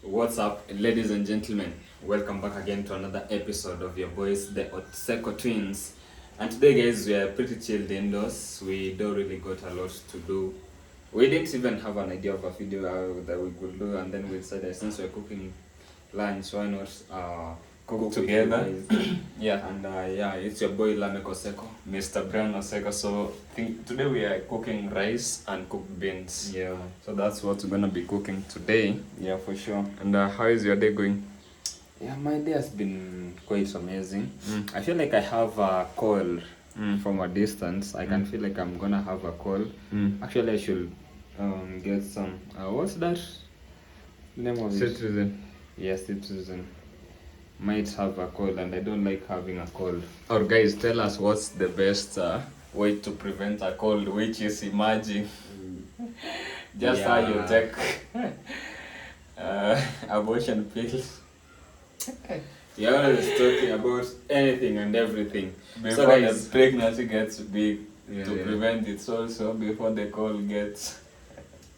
What's up, ladies and gentlemen? Welcome back again to another episode of your boys, the Otseko Twins. And today, guys, we are pretty chilled indoors. We don't really got a lot to do. We didn't even have an idea of a video that we could do, and then we decided since we're cooking lunch, why not cook together? Yeah, And it's your boy Lamech Oseko. Mr. Brown Oseko. So today we are cooking rice and cooked beans. Yeah. So that's what we're gonna be cooking today. Yeah, for sure. And how is your day going? Yeah, my day has been quite amazing. I feel like I have a cold from a distance. I can feel like I'm gonna have a cold. Actually, I should get some. What's that name of it? Citizen. Yes, Citizen. Might have a cold, and I don't like having a cold. Or guys, tell us what's the best way to prevent a cold, which is emerging. Just how you take abortion pills. You're always talking about anything and everything. Before guys, the pregnancy gets big, Yeah, to yeah. prevent it also before the cold gets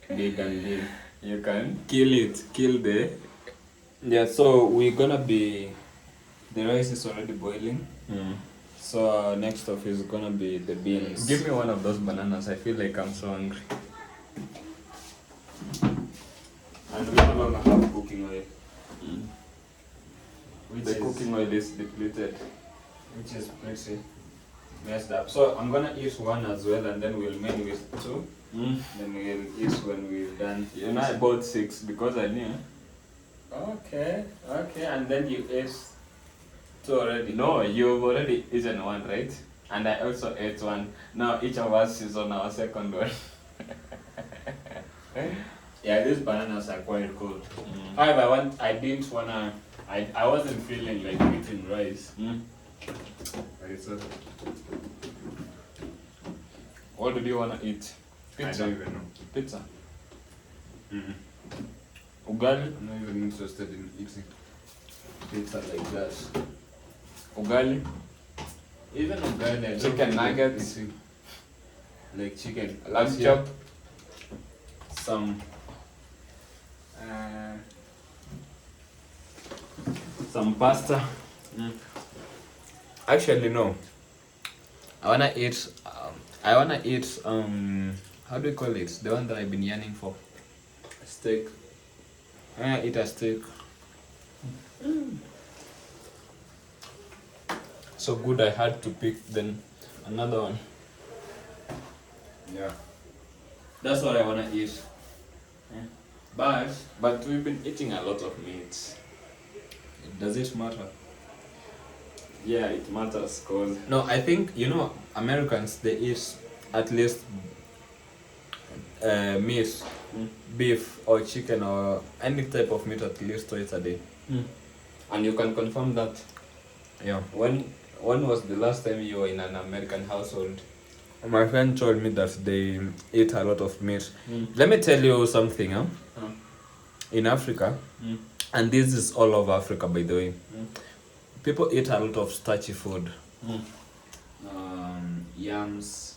big and big. you can kill the Yeah, so we're gonna be. The rice is already boiling. So next off is gonna be the beans. Give me one of those bananas. I feel like I'm so hungry. And we no longer have cooking oil. The cooking oil is depleted. Which is pretty messed up. So I'm gonna eat one as well, and then we'll make with two. Then we'll eat when we're done. You know, I bought 6 because I knew. Okay, and then you ate two already. No, you've already eaten one, right? And I also ate one. Now each of us is on our second one. Yeah, these bananas are quite good. However, I wasn't feeling like eating rice. But it's okay. What did you wanna eat? I Pizza. don't even know. Pizza. Ugali? I'm not even interested in eating pizza like that. Ugali. Even ugali, I don't Chicken feel like nuggets. eating. Like chicken. Lamb Last year, chop. some pasta. Actually, no. I wanna eat. How do you call it? The one that I've been yearning for. Steak. I wanna eat a steak. So good, I had to pick then another one. Yeah. That's what I wanna eat. But But we've been eating a lot of meat. does it matter? Yeah, it matters cause No, I think Americans they eat at least meat, beef or chicken or any type of meat at least twice a day. and you can confirm that. Yeah. When was the last time you were in an American household? My friend told me that they eat a lot of meat. Let me tell you something, In Africa, and this is all over Africa by the way, people eat a lot of starchy food. Yams,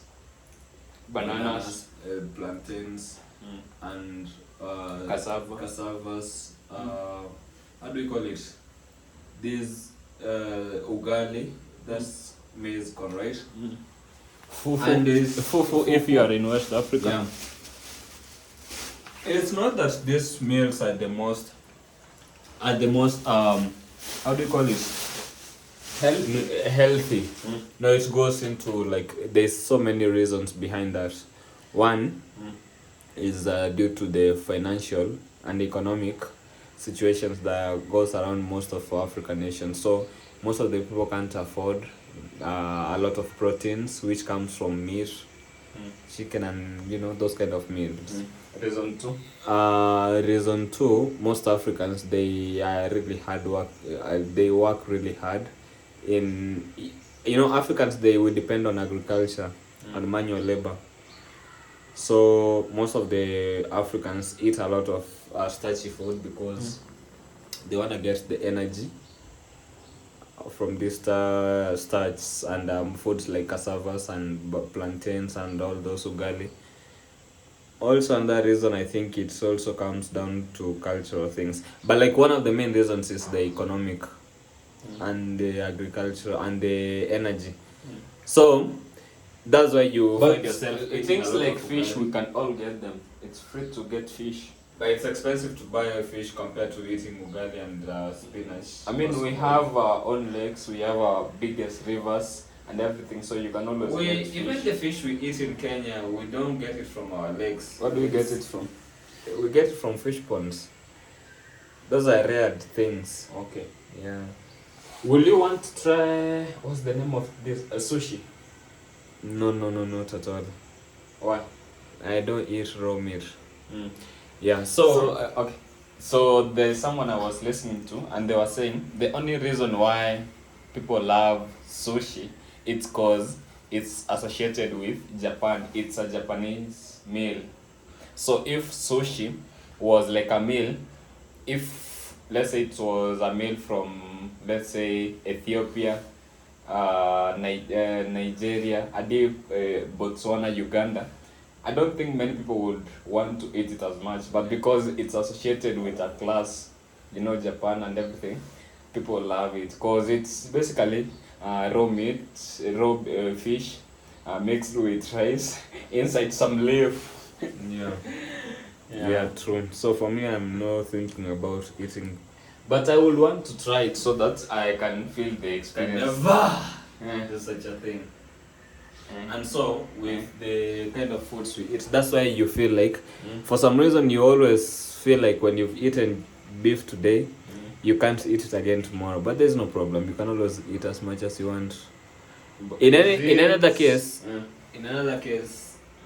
Bananas. plantains, and Cassava. cassavas. How do you call it? This ugali, that's maize corn, right? And this Fufu if you are in West Africa. yeah. It's not that these meals are the most how do you call it? Healthy. No, it goes into like there's so many reasons behind that. One is due to the financial and economic situations that goes around most of African nations. So most of the people can't afford a lot of proteins which comes from meat, chicken, and those kind of meals. Reason 2. Reason two, most Africans they are really hard work. They work really hard. Africans they will depend on agriculture and manual labor. So most of the Africans eat a lot of starchy food because they want to get the energy from these starch and foods like cassavas and plantains and all those ugali. Also, another reason I think it also comes down to cultural things. But like one of the main reasons is the economic and the agriculture and the energy. So that's why you But find yourself eating things a lot like of fish, ugali. we can all get them. It's free to get fish. But it's expensive to buy a fish compared to eating ugali and spinach. I mean, we have our own lakes, we have our biggest rivers and everything, so you can always get fish. Even the fish we eat in Kenya, we don't get it from our lakes. Where do we get it from? We get it from fish ponds. Those are rare things. Okay. Yeah. Will you want to try, what's the name of this? Sushi? No, not at all. Why? I don't eat raw meat. Mm. Yeah. Okay. So there's someone I was listening to, and they were saying the only reason why people love sushi, it's cause it's associated with Japan. It's a Japanese meal. So if sushi was like a meal, if let's say it was a meal from, let's say, Ethiopia, Nigeria, Botswana, Uganda, I don't think many people would want to eat it as much, but because it's associated with a class, Japan and everything, people love it because it's basically raw meat, raw fish mixed with rice inside some leaf. Yeah. Yeah, true. So for me, I'm not thinking about eating. But I would want to try it so that I can feel the experience. Never. There's such a thing. And so with the kind of foods we eat, that's why you feel like, for some reason, you always feel like when you've eaten beef today, you can't eat it again tomorrow. But there's no problem. You can always eat as much as you want. In another case,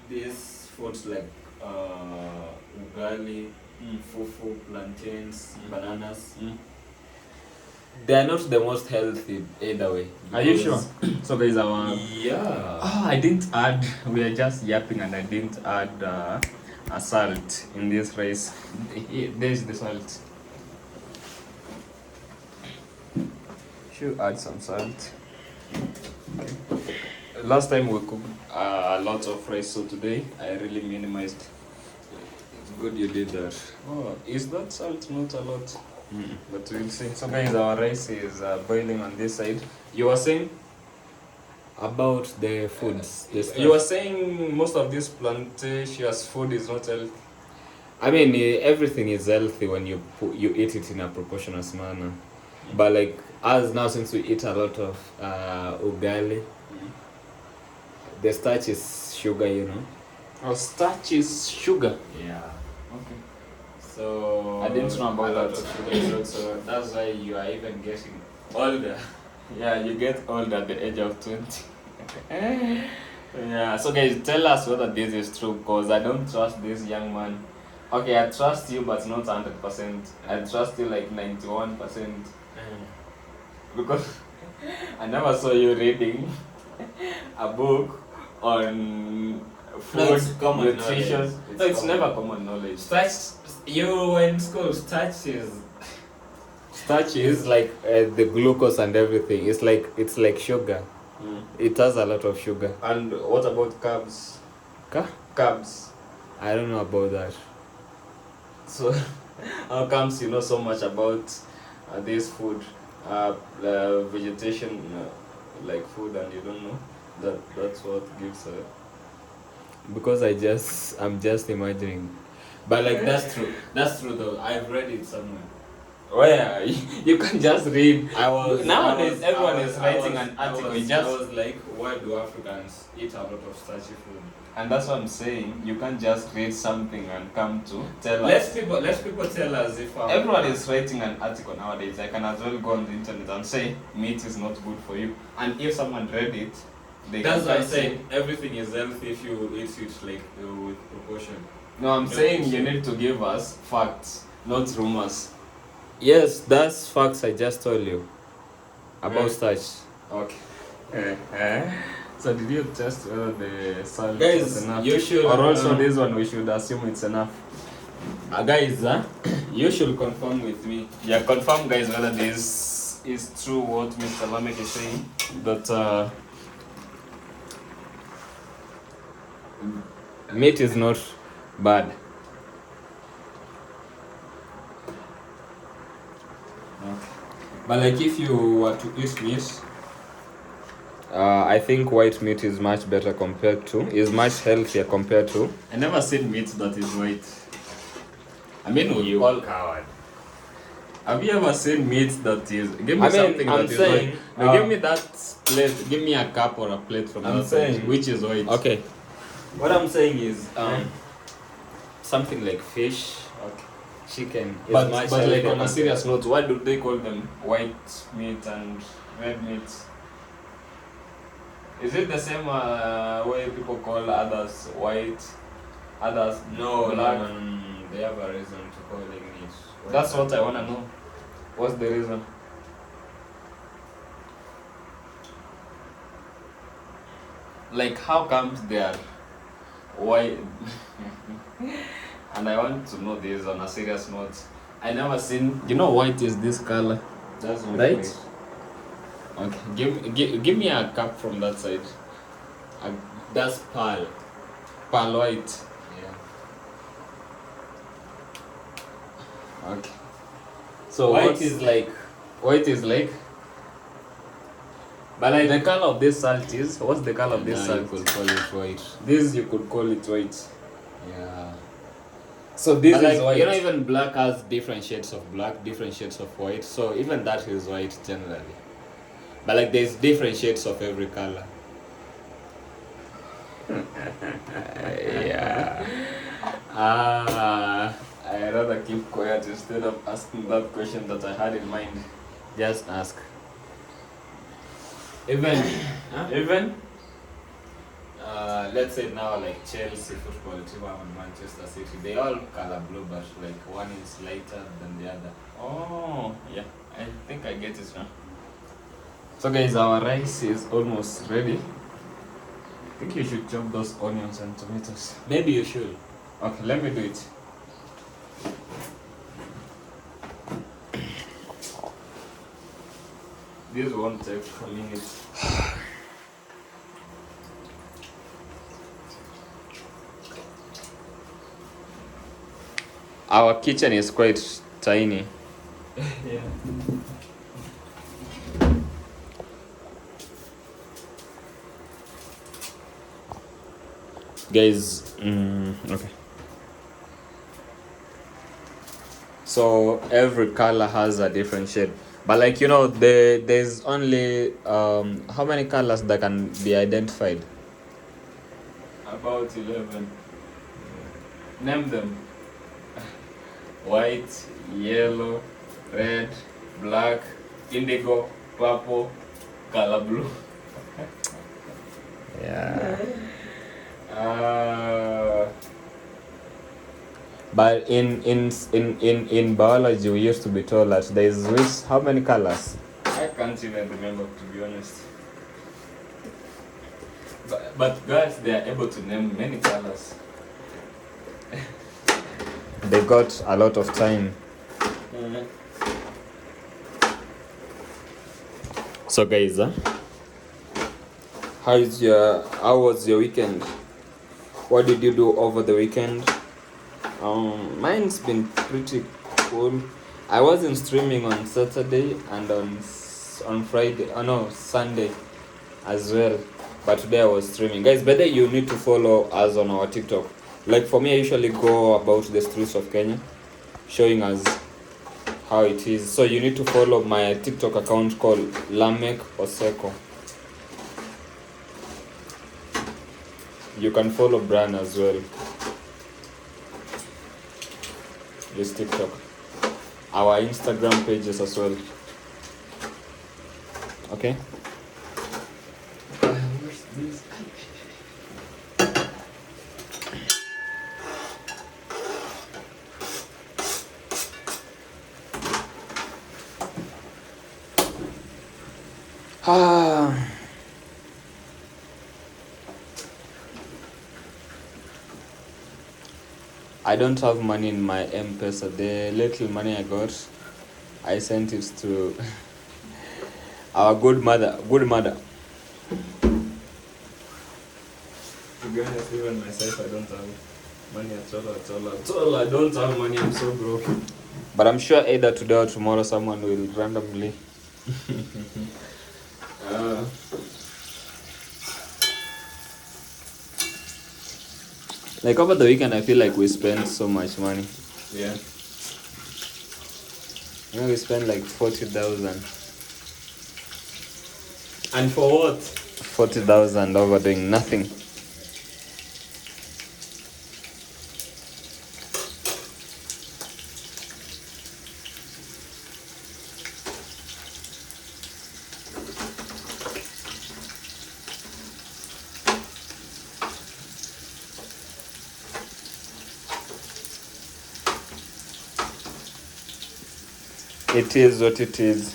these foods like ugali, fufu, plantains, bananas, they are not the most healthy either way. Are you sure? So guys, Yeah. Oh, I didn't add. We are just yapping, and I didn't add a salt in this rice. There's the salt. Should add some salt. Okay. Last time we cooked a lot of rice, so today I really minimized. It's good you did that. Oh, is that salt not a lot? But we'll see. So guys, our rice is boiling on this side. You were saying about the foods. you were saying most of this plantaceous food is not healthy. I mean, everything is healthy when you eat it in a proportionate manner. But like us now, since we eat a lot of ugali, the starch is sugar, Oh, starch is sugar. Yeah. Okay. So I didn't know about a lot that. of sugar, so that's why you are even getting older. Yeah, you get old at the age of 20. Yeah, so guys, tell us whether this is true, because I don't trust this young man. Okay, I trust you, but not 100%. I trust you like 91%. Because I never saw you reading a book on food, nutrition. No, it's never common knowledge. Starch, you were in school, starch is like the glucose and everything. It's like sugar. It has a lot of sugar. And what about carbs? Carbs. I don't know about that. So how comes you know so much about this food, vegetation, like food, and you don't know that's what gives Because I'm just imagining. But like that's true though. I've read it somewhere. Where you can just read. Nowadays everyone is writing an article. I was like, why do Africans eat a lot of starchy food? And that's what I'm saying. You can't just read something and come to tell Let us. people tell us if everyone is writing an article nowadays. I can as well go on the internet and say meat is not good for you. And if someone read it, that's what I'm saying. Everything is healthy if you eat it like with proportion. No, I'm saying you need to give us facts, not rumors. Yes, that's facts I just told you about starch. Okay. So did you test whether the salt Guys, is enough? you should, or also this one we should assume it's enough. Guys, you should confirm with me. Yeah, confirm guys whether this is true what Mr. Lamech is saying. That meat is not Bad. Okay. But like if you were to eat meat, I think white meat is much better is much healthier compared to. I never seen meat that is white. I mean, You coward. Have you ever seen meat that is? Give me I mean, something I'm that is saying, white. No, give me that plate. Give me a cup or a plate from I'm that side, saying- which is white. Okay. What I'm saying is something like fish, Okay. chicken is But much like healthier on a compared- serious note, why do they call them white meat and red meat? Is it the same way people call others white, others No, black? no. They have a reason to call it meat. That's what I wanna know. What's the reason? Like, how comes they are white? And I want to know this on a serious note. I never seen. You know, white is this color, That's not right? white. Okay, give me a cup from that side. That's pearl. Pearl white. Yeah. Okay. So White is like. but like The color of this salt is. What's the color of this you salt? could call it white. This you could call it white. Yeah. So this But is like, white. you know, even black has different shades of black, different shades of white. So even that is white generally. But like, there's different shades of every color. Yeah. I rather keep quiet instead of asking that question that I had in mind. Just ask. Even, Huh? even. Let's say now, like Chelsea football team and Manchester City, they all color blue, but like one is lighter than the other. Oh, yeah. I think I get it now. So guys, our rice is almost ready. I think you should chop those onions and tomatoes. Maybe you should. Okay, let me do it. This won't take a minute. Our kitchen is quite tiny. Yeah. Guys, okay. So every color has a different shade. But like, you know, there's only how many colors that can be identified? About 11. Name them. White, yellow, red, black, indigo, purple, color blue. Yeah. Uh, But in biology, we used to be told that there's how many colors? I can't even remember, to be honest. But guys, they are able to name many colors. They got a lot of time. So guys, how was your weekend? What did you do over the weekend? Mine's been pretty cool. I wasn't streaming on Saturday and on Friday. Oh no, Sunday as well. But today I was streaming. Guys, better you need to follow us on our TikTok. Like for me, I usually go about the streets of Kenya, showing us how it is. So you need to follow my TikTok account called Lamech Oseko. You can follow Bran as well. This TikTok. Our Instagram pages as well. Okay? What's this? I don't have money in my M-Pesa. The little money I got, I sent it to our good mother. Good mother. To be honest, even myself, I don't have. Money at all. I don't have money. I'm so broke. But I'm sure either today or tomorrow someone will randomly. Like over the weekend, I feel like we spent so much money. Yeah. We spent like 40,000. And for what? 40,000 over doing nothing. It is what it is.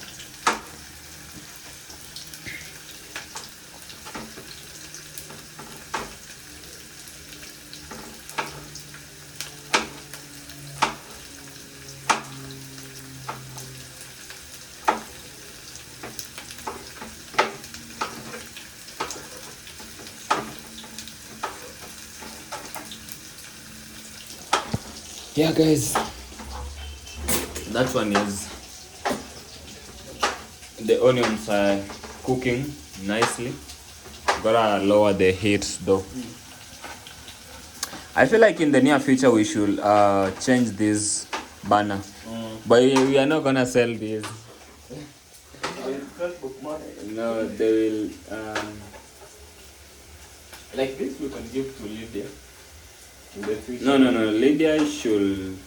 Yeah, guys. That one is. The onions are cooking nicely. Gotta lower the heat though. I feel like in the near future we should change this banner. But we are not gonna sell these. No, they will. Like this, we can give to Lydia. In the future. No. Lydia should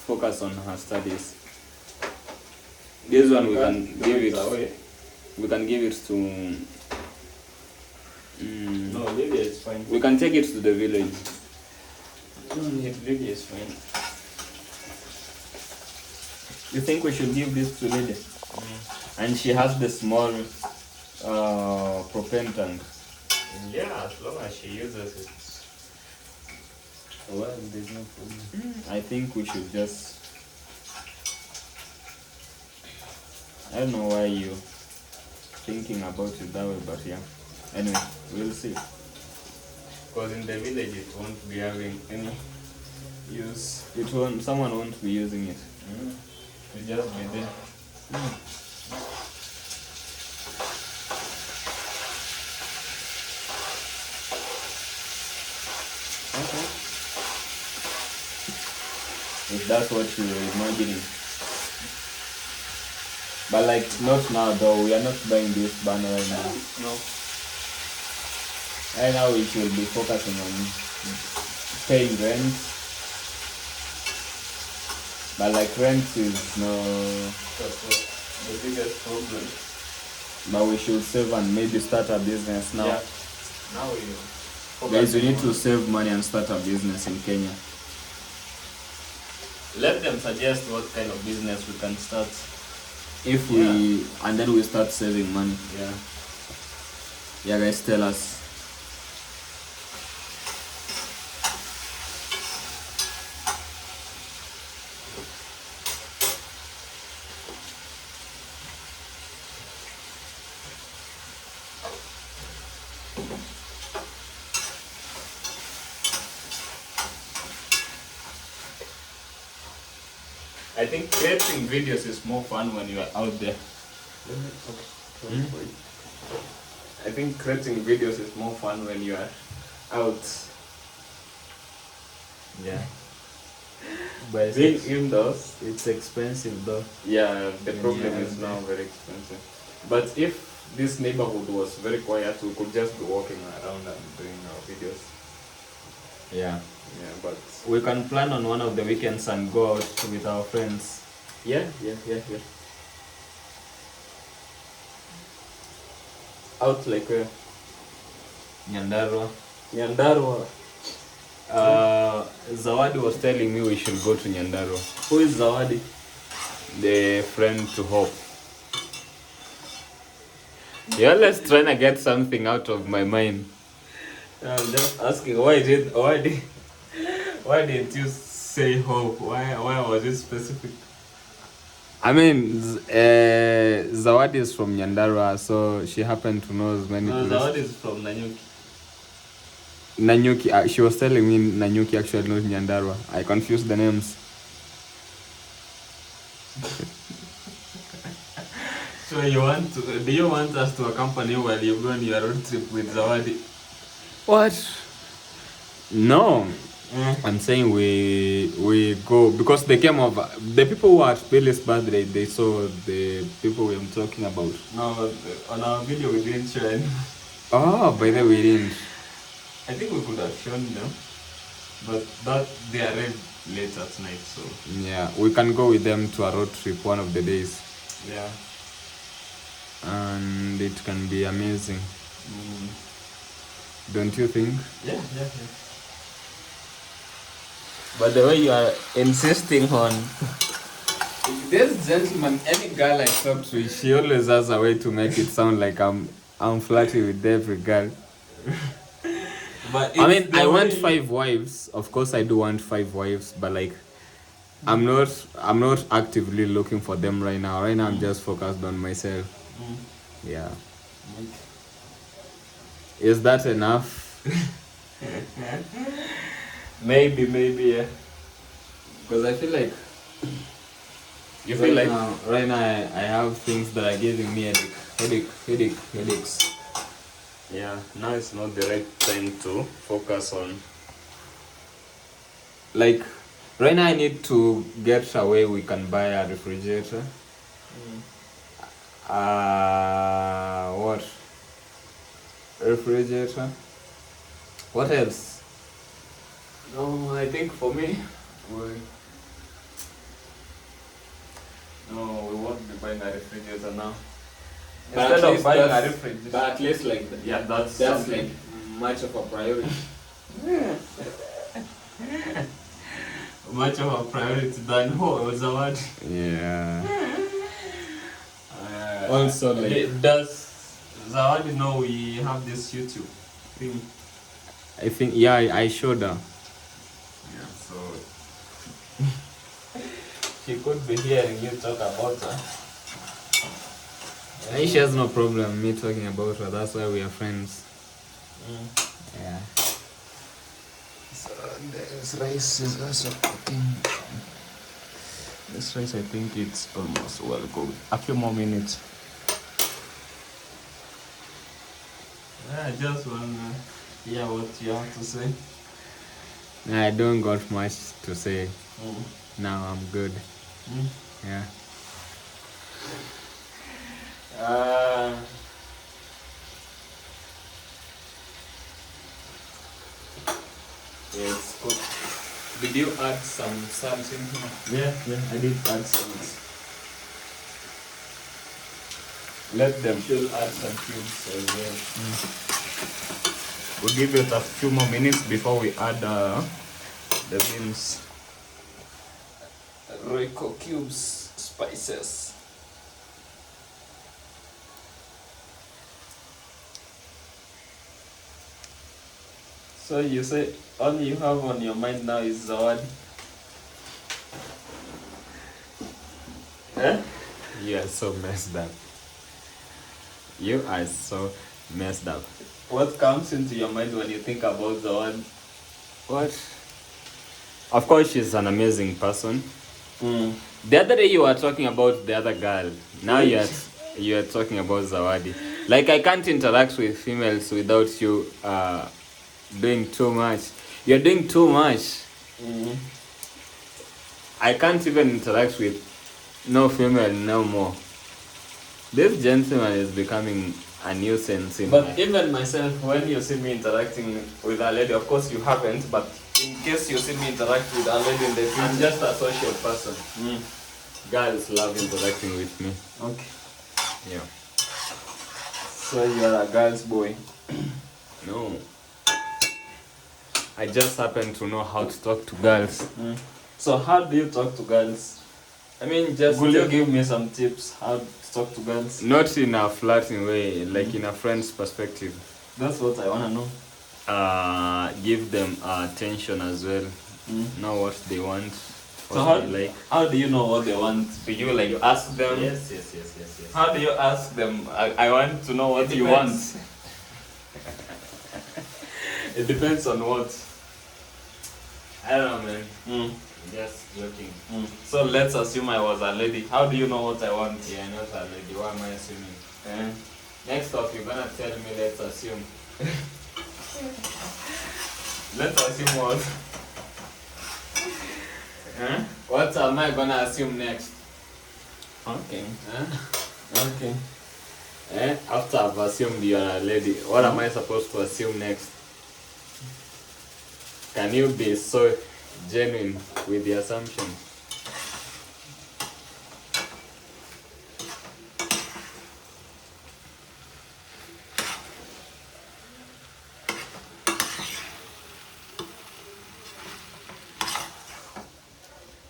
focus on her studies. This one we can give it away. We can give it to. No, Lydia is fine. We can take it to the village. No, Lydia is fine. You think we should give this to Lydia? And she has the small propane tank. Yeah, as long as she uses it. Well, there's no problem. I think we should just. I don't know why you're thinking about it that way, but yeah. Anyway, we'll see. Because in the village it won't be having any use. It won't. Someone won't be using it. It'll just be there. Okay. If that's what you're imagining. But like not now though, we are not buying this banner right now. No. Right now we should be focusing on paying rent. But like rent is no. That's the biggest problem. But we should save and maybe start a business now. Yeah. Now we Guys, we need to save money and start a business in Kenya. let them suggest what kind of business we can start. If we and then we start saving money. Yeah. Yeah, guys, tell us. I think creating videos is more fun when you are out there. I think creating videos is more fun when you are out. Yeah. But being indoors, It's expensive though. yeah, the Yeah, problem yeah, is yeah. now very expensive. But if this neighborhood was very quiet, we could just be walking around and doing our videos. Yeah. Yeah, but We can plan on one of the weekends and go out with our friends. yeah. Out like where? Nyandarua. Nyandarua. Zawadi was telling me we should go to Nyandarua. Who is Zawadi? The friend to Hope. You're always trying to get something out of my mind. I'm just asking why didn't you say Hope? Why was it specific? I mean, Zawadi is from Nyandarua, so she happened to know as many No, places. Zawadi is from Nanyuki. Nanyuki. She was telling me Nanyuki actually knows Nyandarua. I confused the names. So do you want us to accompany you while you go on your road trip with Zawadi? What? No. I'm saying we go because they came over. The people who were at Billy's birthday, they saw the people I'm talking about. No, on our video we didn't show any. Oh, by the way, we didn't. I think we could have shown them, but that they arrived late at night, so Yeah, we can go with them to a road trip one of the days. yeah. And it can be amazing. Don't you think? Yeah. But the way you are insisting on This gentleman, any girl I talk to, she always has a way to make it sound like I'm flirting with every girl. but I mean, I want 5 wives. Of course, I do want 5 wives, but like, I'm not actively looking for them right now. Right now, I'm just focused on myself. Yeah. Is that enough? maybe, yeah. Because I feel like You feel like right now I have things that are giving me headaches. yeah, now it's not the right time to focus on. Like right now I need to get a way we can buy a refrigerator. What? Refrigerator? What else? No, I think for me, we won't be buying a refrigerator now. But Instead at of least buying a that's- refrigerator, But at least like yeah, that's that's something. like much of a priority. Much of a priority than Zawadi. Yeah. Also, like does Zawadi know we have this YouTube thing? I think I showed her. Yeah, so she could be hearing you talk about her. She has no problem me talking about her. That's why we are friends. Yeah. So this rice is also cooking. This rice, I think it's almost well cooked. A few more minutes. I just wanna hear what you have to say. I don't got much to say. Now I'm good. Yeah. It's cooked. Did you add some salt in here? Yeah, I did add some. Let them. She'll add some cubes as well. We'll give it a few more minutes before we add the beans. Royco cubes, spices. So you say all you have on your mind now is Zawadi? Eh? You are so messed up. You are so messed up. What comes into your mind when you think about Zawadi? What? Of course, she's an amazing person. The other day you were talking about the other girl. Now you are talking about Zawadi. Like I can't interact with females without you doing too much. You're doing too much. I can't even interact with no female no more. This gentleman is becoming a nuisance in But even myself, when you see me interacting with a lady, of course you haven't, but in case you see me interact with a lady in the future, I'm just a social person. Girls love interacting with me. Okay. Yeah. So you are a girl's boy. No. I just happen to know how to talk to girls. So how do you talk to girls? I mean, just Will you give me some tips how to talk to girls? not in a flirting way, like in a friend's perspective. That's what I wanna know. Give them attention as well. Know what they want. So how do you know what they want? Do you like ask them? Yes. How do you ask them? I want to know what It you depends. want. It depends on what. I don't know, man. Mm. Just joking. So let's assume I was a lady. How do you know what I want? Yeah, not a lady. Why am I assuming? Eh? Next up, you're gonna tell me, let's assume. Let's assume what? Eh? What am I gonna assume next? Okay. Okay. After I've assumed you're a lady, what am I supposed to assume next? Can you be so genuine with the assumption?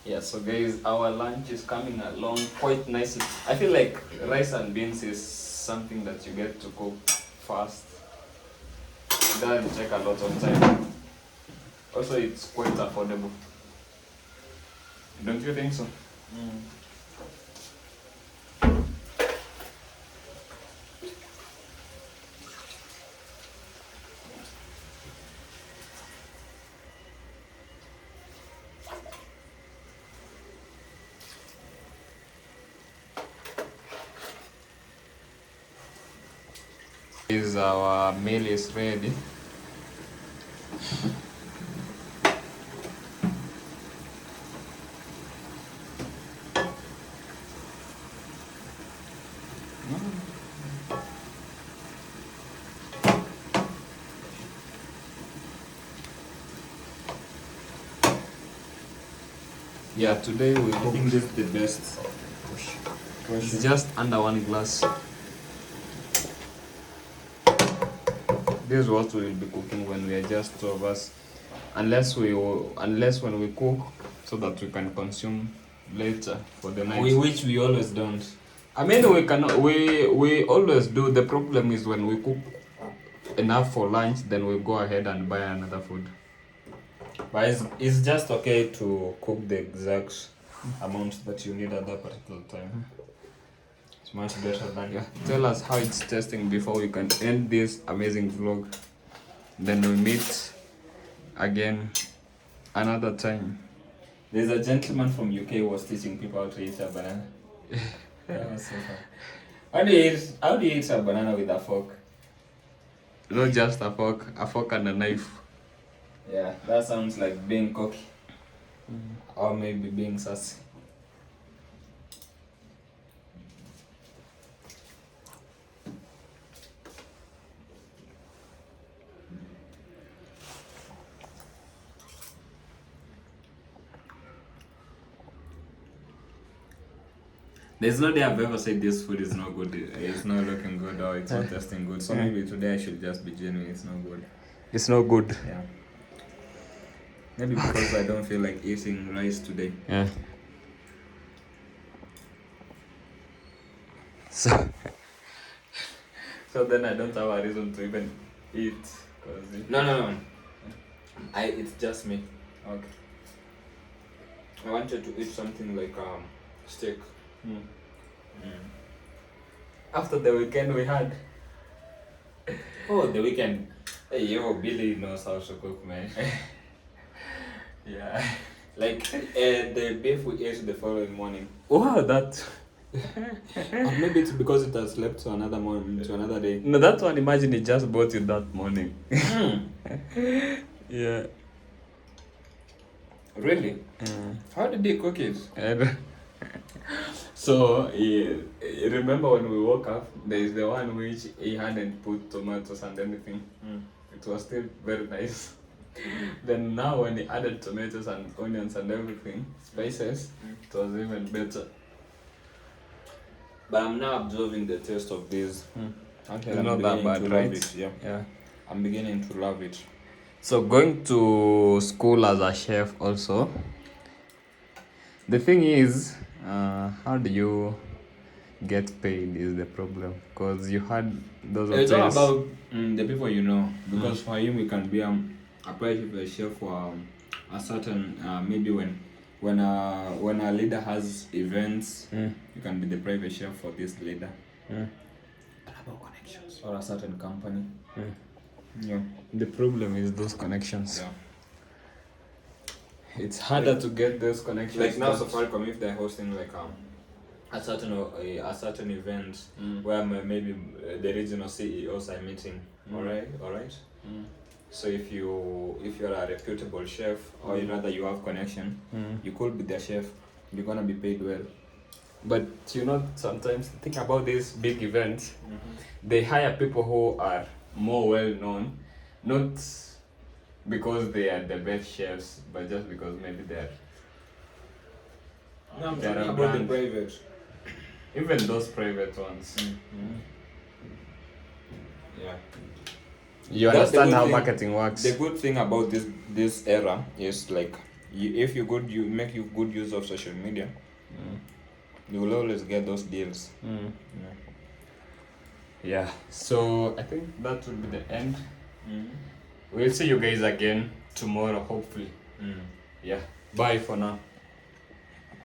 Yeah, so guys, our lunch is coming along quite nicely. I feel like rice and beans is something that you get to cook fast. It doesn't take a lot of time. Also, it's quite affordable. Don't you think so? Our meal is ready. Yeah, today we I think this is the best. It's just under 1 glass. This is what we will be cooking when we are just two of us, unless when we cook so that we can consume later for the night. Which we always don't. I mean, we always do. The problem is when we cook enough for lunch, then we go ahead and buy another food. But it's just okay to cook the exact amount that you need at that particular time. It's much better than Tell us how it's tasting before we can end this amazing vlog. Then we meet again another time. There's a gentleman from UK who was teaching people how to eat a banana. That was so fun. How do you eat a banana with a fork? Not just a fork and a knife. Yeah, that sounds like being cocky. Or maybe being sassy. There's no day I've ever said this food is not good, it's not looking good, or it's not tasting good. So maybe today I should just be genuine, it's not good. It's not good. Yeah. Maybe because I don't feel like eating rice today. Yeah. So then I don't have a reason to even eat. No. It's just me. Okay. I wanted to eat something like steak. After the weekend we had. Oh, the weekend. Hey, yo, Billy knows how to cook, man. Yeah. Like the beef we ate the following morning. Wow, that. Or maybe it's because it has slept to another morning, to another day. No, that one, imagine it just bought you that morning. Yeah. Really? How did they cook it? So, remember when we woke up, there is the one which he hadn't put tomatoes and anything. It was still very nice. Then now when he added tomatoes and onions and everything, spices, it was even better. But I'm now observing the taste of this. Okay, I'm not that beginning bad, to right? love it, yeah. Yeah. I'm beginning to love it. So going to school as a chef also. The thing is, how do you get paid is the problem, because you had those It's all hotels. about the people you know, because for him we can be a private chef for a certain maybe when a leader has events, you can be the private chef for this leader. About connections or a certain company. Yeah. The problem is those connections. Yeah. It's harder to get those connections. Like now, but- Safaricom, if they're hosting like a certain event Mm. where maybe the regional CEOs are meeting. Mm. All right. So if you're a reputable chef, or rather you have connection, you could be their chef. You're gonna be paid well. But sometimes think about these big events. They hire people who are more well known, not because they are the best chefs, but just because maybe they're No, I'm They're talking a about the brand. private. even those private ones. Yeah. You That's the understand good how thing. marketing works. The good thing about this era is like if you make you good use of social media, you will always get those deals. Yeah. So I think that will be the end. We'll see you guys again tomorrow, hopefully. Yeah. Bye for now.